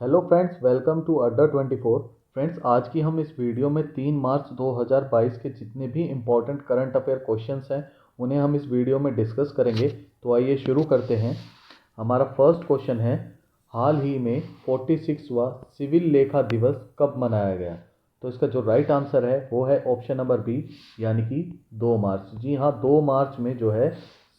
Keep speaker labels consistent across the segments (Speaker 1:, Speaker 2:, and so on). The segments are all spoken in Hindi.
Speaker 1: हेलो फ्रेंड्स, वेलकम टू अड्डा 24। फ्रेंड्स, आज की हम इस वीडियो में 3 मार्च 2022 के जितने भी इम्पोर्टेंट करंट अफेयर क्वेश्चंस हैं उन्हें हम इस वीडियो में डिस्कस करेंगे। तो आइए शुरू करते हैं। हमारा फर्स्ट क्वेश्चन है, हाल ही में 46वां सिविल लेखा दिवस कब मनाया गया? तो इसका जो राइट आंसर है वो है ऑप्शन नंबर बी, यानी कि 2 मार्च। जी हाँ, 2 मार्च में जो है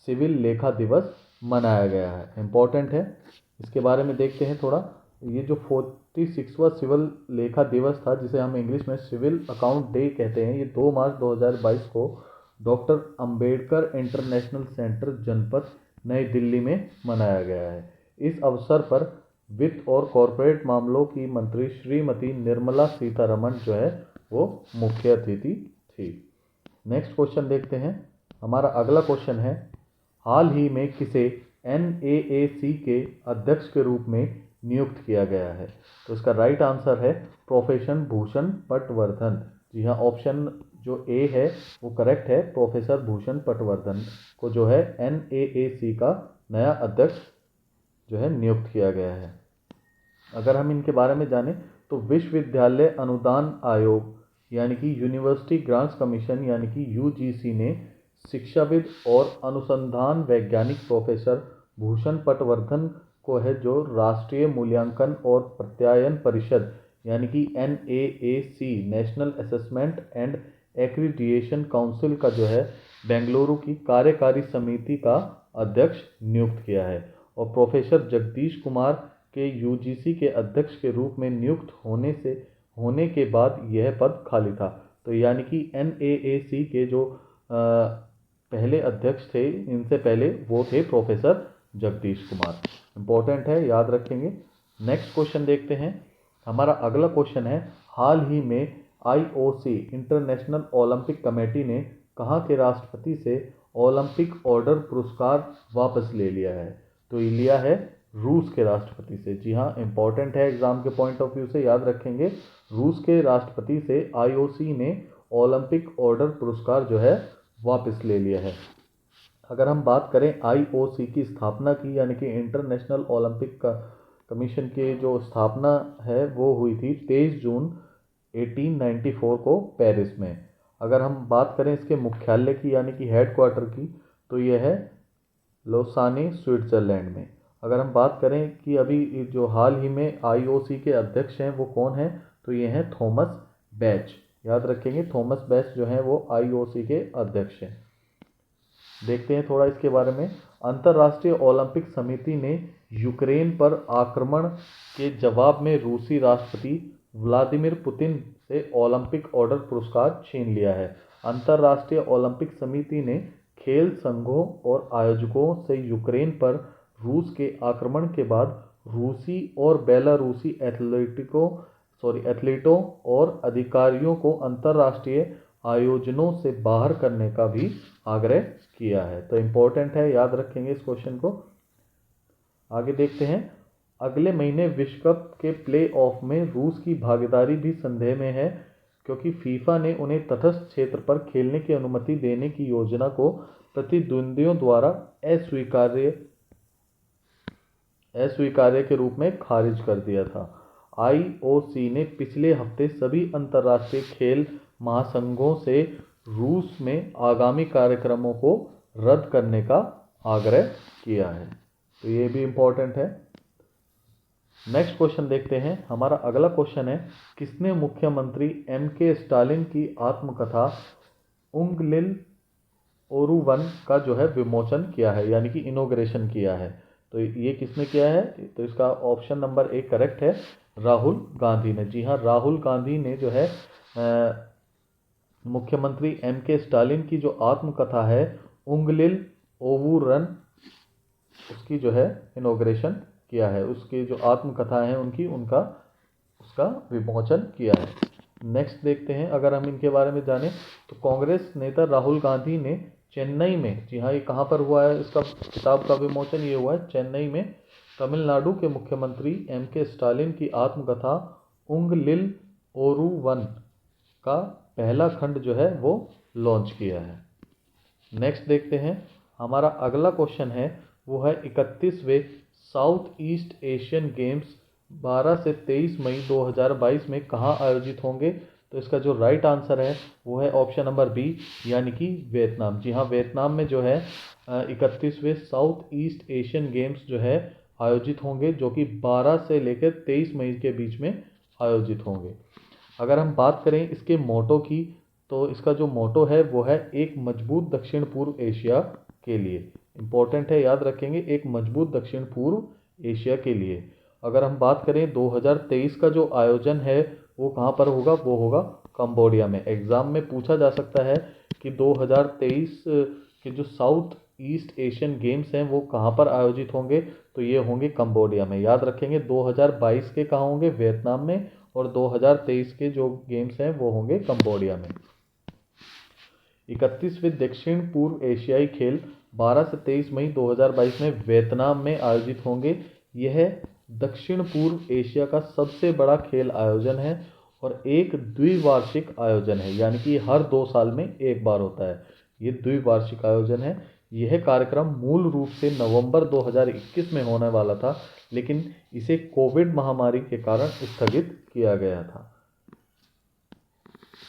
Speaker 1: सिविल लेखा दिवस मनाया गया है। इम्पोर्टेंट है, इसके बारे में देखते हैं थोड़ा। ये जो 46वां सिविल लेखा दिवस था, जिसे हम इंग्लिश में सिविल अकाउंट डे कहते हैं, ये 2 मार्च 2022 को डॉक्टर अंबेडकर इंटरनेशनल सेंटर जनपथ नई दिल्ली में मनाया गया है। इस अवसर पर वित्त और कॉरपोरेट मामलों की मंत्री श्रीमती निर्मला सीतारमण जो है वो मुख्य अतिथि थी। नेक्स्ट क्वेश्चन देखते हैं। हमारा अगला क्वेश्चन है, हाल ही में किसे NAAC के अध्यक्ष के रूप में नियुक्त किया गया है? तो इसका राइट आंसर है प्रोफेसर भूषण पटवर्धन। जी हाँ, ऑप्शन जो ए है वो करेक्ट है। प्रोफेसर भूषण पटवर्धन को जो है NAAC का नया अध्यक्ष जो है नियुक्त किया गया है। अगर हम इनके बारे में जानें तो विश्वविद्यालय अनुदान आयोग यानी कि यूनिवर्सिटी ग्रांट्स कमीशन यानी कि UGC ने शिक्षाविद और अनुसंधान वैज्ञानिक प्रोफेसर भूषण पटवर्धन को है जो राष्ट्रीय मूल्यांकन और प्रत्यायन परिषद यानी कि NAAC national assessment and accreditation council का जो है बेंगलुरु की कार्यकारी समिति का अध्यक्ष नियुक्त किया है। और प्रोफेसर जगदीश कुमार के UGC के अध्यक्ष के रूप में नियुक्त होने के बाद यह पद खाली था। तो यानी कि NAAC के जो पहले अध्यक्ष थे, इनसे पहले वो थे प्रोफेसर जगदीश कुमार। इम्पोर्टेंट है, याद रखेंगे। नेक्स्ट क्वेश्चन देखते हैं। हमारा अगला क्वेश्चन है, हाल ही में IOC इंटरनेशनल ओलंपिक कमेटी ने कहाँ के राष्ट्रपति से ओलंपिक ऑर्डर पुरस्कार वापस ले लिया है? तो ये लिया है रूस के राष्ट्रपति से। जी हाँ, इंपॉर्टेंट है, एग्जाम के पॉइंट ऑफ व्यू से याद रखेंगे। रूस के राष्ट्रपति से IOC ने ओलंपिक ऑर्डर पुरस्कार जो है वापस ले लिया है। अगर हम बात करें IOC की स्थापना की, यानी कि इंटरनेशनल ओलंपिक कमीशन की जो स्थापना है वो हुई थी 23 जून 1894 को पेरिस में। अगर हम बात करें इसके मुख्यालय की यानी कि हेडक्वार्टर की, तो यह है लोसाने स्विट्जरलैंड में। अगर हम बात करें कि अभी जो हाल ही में IOC के अध्यक्ष हैं वो कौन है, तो ये हैं थॉमस बैच। याद रखेंगे, थॉमस बैच जो हैं वो IOC के अध्यक्ष हैं। देखते हैं थोड़ा इसके बारे में। अंतर्राष्ट्रीय ओलंपिक समिति ने यूक्रेन पर आक्रमण के जवाब में रूसी राष्ट्रपति व्लादिमीर पुतिन से ओलंपिक ऑर्डर पुरस्कार छीन लिया है। अंतर्राष्ट्रीय ओलंपिक समिति ने खेल संघों और आयोजकों से यूक्रेन पर रूस के आक्रमण के बाद रूसी और बेलारूसी एथलीटों और अधिकारियों को अंतर्राष्ट्रीय आयोजनों से बाहर करने का भी आग्रह किया है। तो इम्पोर्टेंट है, याद रखेंगे इस क्वेश्चन को। आगे देखते हैं। अगले महीने विश्व कप के प्ले ऑफ में रूस की भागीदारी भी संदेह में है, क्योंकि फीफा ने उन्हें तटस्थ क्षेत्र पर खेलने की अनुमति देने की योजना को प्रतिद्वंदियों द्वारा अस्वीकार्य के रूप में खारिज कर दिया था। IOC ने पिछले हफ्ते सभी अंतर्राष्ट्रीय खेल महासंघों से रूस में आगामी कार्यक्रमों को रद्द करने का आग्रह किया है। तो ये भी इम्पोर्टेंट है। नेक्स्ट क्वेश्चन देखते हैं। हमारा अगला क्वेश्चन है, किसने मुख्यमंत्री MK स्टालिन की आत्मकथा उंगलिल ओरुवन का जो है विमोचन किया है, यानी कि इनॉग्रेशन किया है? तो ये किसने किया है? तो इसका ऑप्शन नंबर ए करेक्ट है, राहुल गांधी ने। जी हाँ, राहुल गांधी ने जो है मुख्यमंत्री MK स्टालिन की जो आत्मकथा है उंगलिल ओवुरन, उसकी जो है इनॉग्रेशन किया है। उसकी जो आत्मकथा है उनका उसका विमोचन किया है। नेक्स्ट देखते हैं। अगर हम इनके बारे में जानें तो कांग्रेस नेता राहुल गांधी ने चेन्नई में, जी हाँ, ये कहाँ पर हुआ है, इसका किताब का विमोचन ये हुआ है चेन्नई में, तमिलनाडु के मुख्यमंत्री MK स्टालिन की आत्मकथा उंगलिल ओरुवन का पहला खंड जो है वो लॉन्च किया है। नेक्स्ट देखते हैं। हमारा अगला क्वेश्चन है वो है 31वें साउथ ईस्ट एशियन गेम्स 12 से 23 मई 2022 में कहाँ आयोजित होंगे? तो इसका जो राइट आंसर है वो है ऑप्शन नंबर बी, यानी कि वियतनाम। जी हाँ, वियतनाम में जो है 31वें साउथ ईस्ट एशियन गेम्स जो है आयोजित होंगे, जो कि 12 से लेकर 23 मई के बीच में आयोजित होंगे। अगर हम बात करें इसके मोटो की, तो इसका जो मोटो है वो है एक मजबूत दक्षिण पूर्व एशिया के लिए। इम्पोर्टेंट है, याद रखेंगे, एक मजबूत दक्षिण पूर्व एशिया के लिए। अगर हम बात करें 2023 का जो आयोजन है वो कहाँ पर होगा? वो होगा कंबोडिया में। एग्ज़ाम में पूछा जा सकता है कि 2023 के जो साउथ ईस्ट एशियन गेम्स हैं वो कहाँ पर आयोजित होंगे? तो ये होंगे कंबोडिया में। याद रखेंगे 2022 के कहाँ होंगे? वियतनाम में। और 2023 के जो गेम्स हैं वो होंगे कंबोडिया में। 31वें दक्षिण पूर्व एशियाई खेल 12 से 23 मई 2022 में वियतनाम में आयोजित होंगे। यह दक्षिण पूर्व एशिया का सबसे बड़ा खेल आयोजन है और एक द्विवार्षिक आयोजन है, यानी कि हर 2 साल में एक बार होता है। ये द्विवार्षिक आयोजन है। यह कार्यक्रम मूल रूप से नवंबर 2021 में होने वाला था, लेकिन इसे कोविड महामारी के कारण स्थगित किया गया था।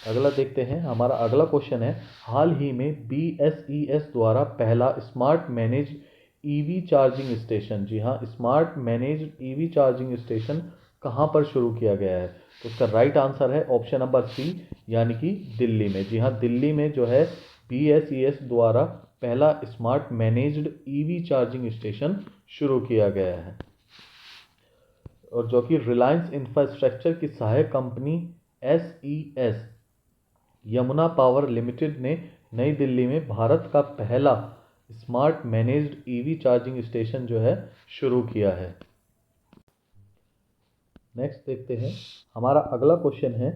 Speaker 1: अगला देखते हैं। हमारा अगला क्वेश्चन है, हाल ही में BSES द्वारा पहला smart manage EV charging station, जी हाँ, smart manage EV charging station कहाँ पर शुरू किया गया है? तो इसका राइट आंसर है ऑप्शन नंबर सी, यानी कि दिल्ली में। जी हाँ, दिल्ली में जो है BSES द्वारा पहला smart managed EV charging station शुरू किया गया है, और जो कि रिलायंस इंफ्रास्ट्रक्चर की सहायक company SES Yamuna power limited ने नई दिल्ली में भारत का पहला smart managed EV charging station जो है शुरू किया है। नेक्स्ट देखते हैं। हमारा अगला क्वेश्चन है,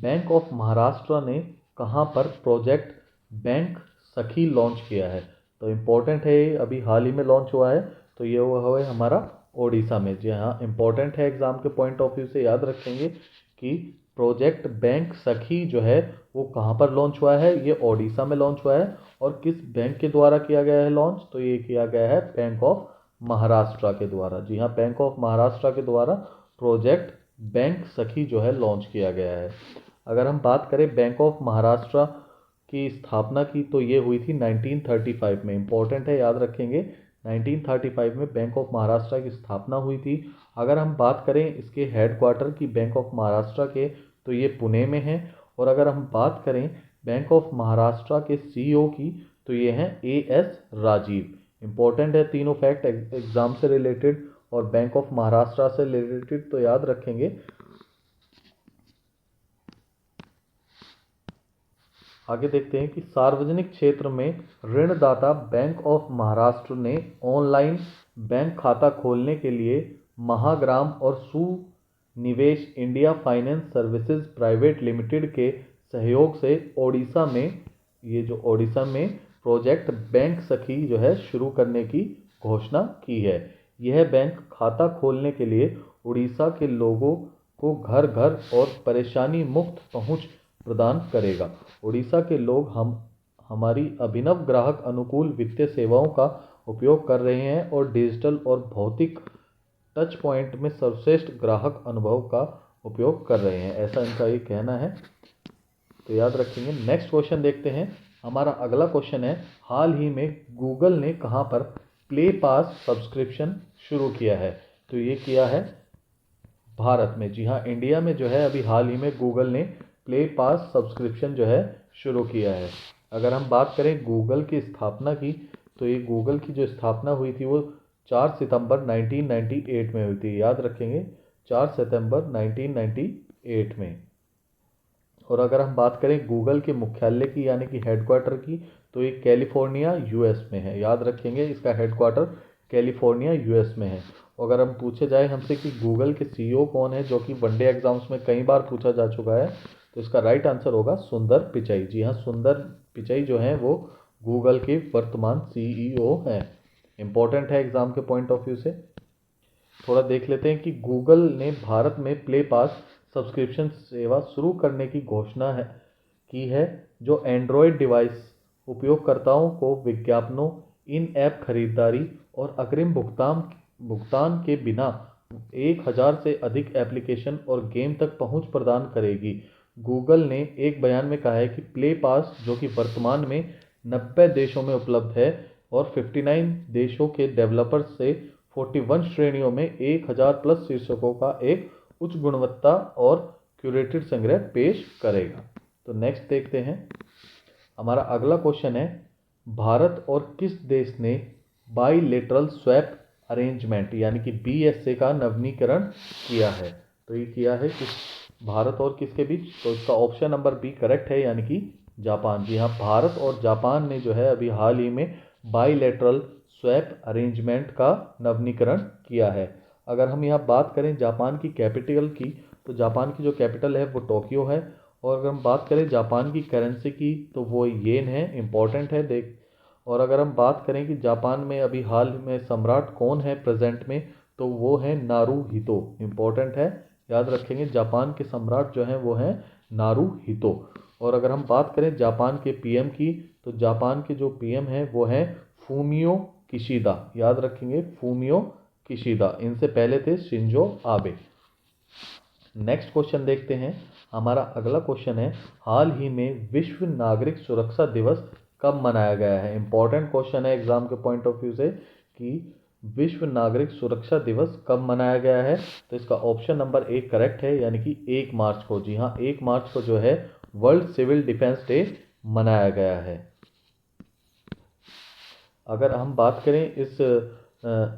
Speaker 1: बैंक ऑफ महाराष्ट्र ने कहाँ पर प्रोजेक्ट बैंक सखी लॉन्च किया है? तो इम्पोर्टेंट है, अभी हाल ही में लॉन्च हुआ है। तो ये हुआ है हमारा ओडिशा में। जी हाँ, इम्पोर्टेंट है, एग्जाम के पॉइंट ऑफ व्यू से याद रखेंगे कि प्रोजेक्ट बैंक सखी जो है वो कहाँ पर लॉन्च हुआ है? ये ओडिशा में लॉन्च हुआ है। और किस बैंक के द्वारा किया गया है लॉन्च? तो ये किया गया है बैंक ऑफ महाराष्ट्र के द्वारा। जी हाँ, बैंक ऑफ महाराष्ट्र के द्वारा प्रोजेक्ट बैंक सखी जो है लॉन्च किया गया है। अगर हम बात करें बैंक ऑफ महाराष्ट्र की स्थापना की, तो ये हुई थी 1935 में। इम्पोर्टेंट है, याद रखेंगे, 1935 में बैंक ऑफ महाराष्ट्र की स्थापना हुई थी। अगर हम बात करें इसके हेडक्वार्टर की बैंक ऑफ महाराष्ट्र के, तो ये पुणे में है। और अगर हम बात करें बैंक ऑफ महाराष्ट्र के CEO की, तो ये हैं AS राजीव। इम्पोर्टेंट है, तीनों फैक्ट एग्जाम से रिलेटेड और बैंक ऑफ महाराष्ट्र से रिलेटेड, तो याद रखेंगे। आगे देखते हैं कि सार्वजनिक क्षेत्र में ऋणदाता बैंक ऑफ महाराष्ट्र ने ऑनलाइन बैंक खाता खोलने के लिए महाग्राम और Sunivesh India Finance Services Private Limited के सहयोग से ओडिशा में प्रोजेक्ट बैंक सखी जो है शुरू करने की घोषणा की है। यह बैंक खाता खोलने के लिए उड़ीसा के लोगों को घर घर और परेशानी मुक्त पहुंच प्रदान करेगा। उड़ीसा के लोग हमारी अभिनव ग्राहक अनुकूल वित्तीय सेवाओं का उपयोग कर रहे हैं और डिजिटल और भौतिक टच पॉइंट में सर्वश्रेष्ठ ग्राहक अनुभव का उपयोग कर रहे हैं, ऐसा इनका ये कहना है। तो याद रखेंगे। नेक्स्ट क्वेश्चन देखते हैं। हमारा अगला क्वेश्चन है, हाल ही में गूगल ने कहाँ पर प्ले पास सब्सक्रिप्शन शुरू किया है? तो ये किया है भारत में। जी हाँ, इंडिया में जो है अभी हाल ही में गूगल ने प्ले पास सब्सक्रिप्शन जो है शुरू किया है। अगर हम बात करें गूगल की स्थापना की, तो ये गूगल की जो स्थापना हुई थी वो 4 सितंबर 1998 में हुई थी। याद रखेंगे, 4 सितंबर 1998 में। और अगर हम बात करें गूगल के मुख्यालय की, यानी कि हेडक्वार्टर की, तो ये कैलिफोर्निया US में है। याद रखेंगे, इसका हेडक्वार्टर कैलिफोर्निया US में है। अगर हम पूछे जाए हमसे कि गूगल के CEO कौन है, जो कि वनडे एग्जाम्स में कई बार पूछा जा चुका है, तो इसका राइट आंसर होगा सुंदर पिचाई। जी हाँ, सुंदर पिचाई जो है वो गूगल के वर्तमान CEO हैं। इंपॉर्टेंट है एग्जाम के पॉइंट ऑफ व्यू से। थोड़ा देख लेते हैं कि गूगल ने भारत में प्ले पास सब्सक्रिप्शन सेवा शुरू करने की घोषणा की है, जो एंड्रॉयड डिवाइस उपयोगकर्ताओं को विज्ञापनों, इन ऐप खरीदारी और अग्रिम भुगतान के बिना 1000 से अधिक एप्लीकेशन और गेम तक पहुंच प्रदान करेगी। गूगल ने एक बयान में कहा है कि प्ले पास, जो कि वर्तमान में 90 देशों में उपलब्ध है और 59 देशों के डेवलपर्स से 41 श्रेणियों में 1000 प्लस शीर्षकों का एक उच्च गुणवत्ता और क्यूरेटेड संग्रह पेश करेगा। तो नेक्स्ट देखते हैं। हमारा अगला क्वेश्चन है, भारत और किस देश ने बाईलेटरल स्वैप अरेंजमेंट यानी कि BSA का नवीनीकरण किया है? तो ये किया है किस भारत और किसके बीच? तो इसका ऑप्शन नंबर बी करेक्ट है, यानी कि जापान। जी हाँ, भारत और जापान ने जो है अभी हाल ही में बाईलेटरल स्वैप अरेंजमेंट का नवीनीकरण किया है। अगर हम यहाँ बात करें जापान की कैपिटल की, तो जापान की जो कैपिटल है वो टोक्यो है। और अगर हम बात करें जापान की करेंसी की, तो वो येन है, इम्पोर्टेंट है देख। और अगर हम बात करें कि जापान में अभी हाल में सम्राट कौन है प्रेजेंट में, तो वो है नारूहितो, इम्पोर्टेंट है, याद रखेंगे। जापान के सम्राट जो हैं वो हैं नारूहितो। और अगर हम बात करें जापान के PM की, तो जापान के जो PM हैं वो हैं फूमियो किशिदा, याद रखेंगे, फूमियो किशिदा। इनसे पहले थे शिंजो आबे। नेक्स्ट क्वेश्चन देखते हैं। हमारा अगला क्वेश्चन है, हाल ही में विश्व नागरिक सुरक्षा दिवस कब मनाया गया है? इंपॉर्टेंट क्वेश्चन है एग्जाम के पॉइंट ऑफ व्यू से कि विश्व नागरिक सुरक्षा दिवस कब मनाया गया है। तो इसका ऑप्शन नंबर 1 करेक्ट है, यानी कि 1 मार्च को। जी हाँ, 1 मार्च को जो है वर्ल्ड सिविल डिफेंस डे मनाया गया है। अगर हम बात करें इस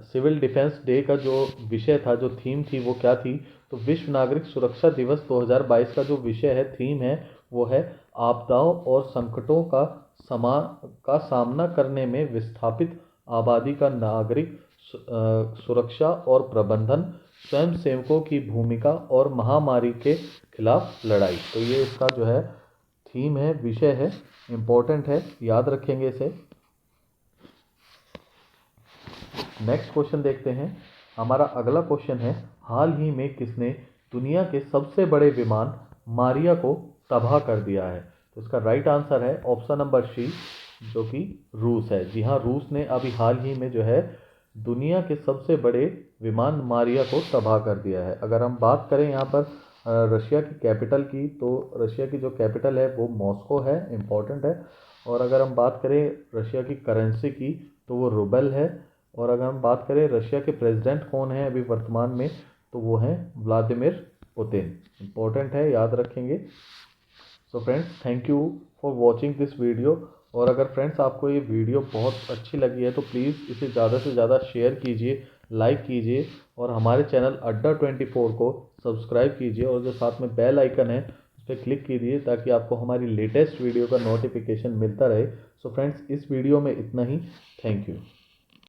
Speaker 1: सिविल डिफेंस डे का जो विषय था, जो थीम थी, वो क्या थी? तो विश्व नागरिक सुरक्षा दिवस 2022 का जो विषय है, थीम है, वो है आपदाओं और संकटों का सामना करने में विस्थापित आबादी का नागरिक सुरक्षा और प्रबंधन, स्वयंसेवकों की भूमिका और महामारी के खिलाफ लड़ाई। तो ये इसका जो है थीम है, विषय है, इम्पोर्टेंट है, याद रखेंगे इसे। नेक्स्ट क्वेश्चन देखते हैं। हमारा अगला क्वेश्चन है, हाल ही में किसने दुनिया के सबसे बड़े विमान मारिया को तबाह कर दिया है? तो इसका राइट आंसर है ऑप्शन नंबर सी, जो कि रूस है। जी हाँ, रूस ने अभी हाल ही में जो है दुनिया के सबसे बड़े विमान मारिया को तबाह कर दिया है। अगर हम बात करें यहाँ पर रशिया की कैपिटल की, तो रशिया की जो कैपिटल है वो मॉस्को है, इम्पोर्टेंट है। और अगर हम बात करें रशिया की करेंसी की, तो वो रूबल है। और अगर हम बात करें रशिया के प्रेसिडेंट कौन है अभी वर्तमान में, तो वो हैं व्लादिमीर पुतिन, इम्पोर्टेंट है, याद रखेंगे। So friends, thank you for watching this video. और अगर फ्रेंड्स आपको ये वीडियो बहुत अच्छी लगी है तो प्लीज़ इसे ज़्यादा से ज़्यादा शेयर कीजिए, लाइक कीजिए और हमारे चैनल अड्डा 24 को सब्सक्राइब कीजिए और जो साथ में बेल आइकन है उस पर क्लिक कीजिए ताकि आपको हमारी लेटेस्ट वीडियो का नोटिफिकेशन मिलता रहे। सो फ्रेंड्स, इस वीडियो में इतना ही। Thank you.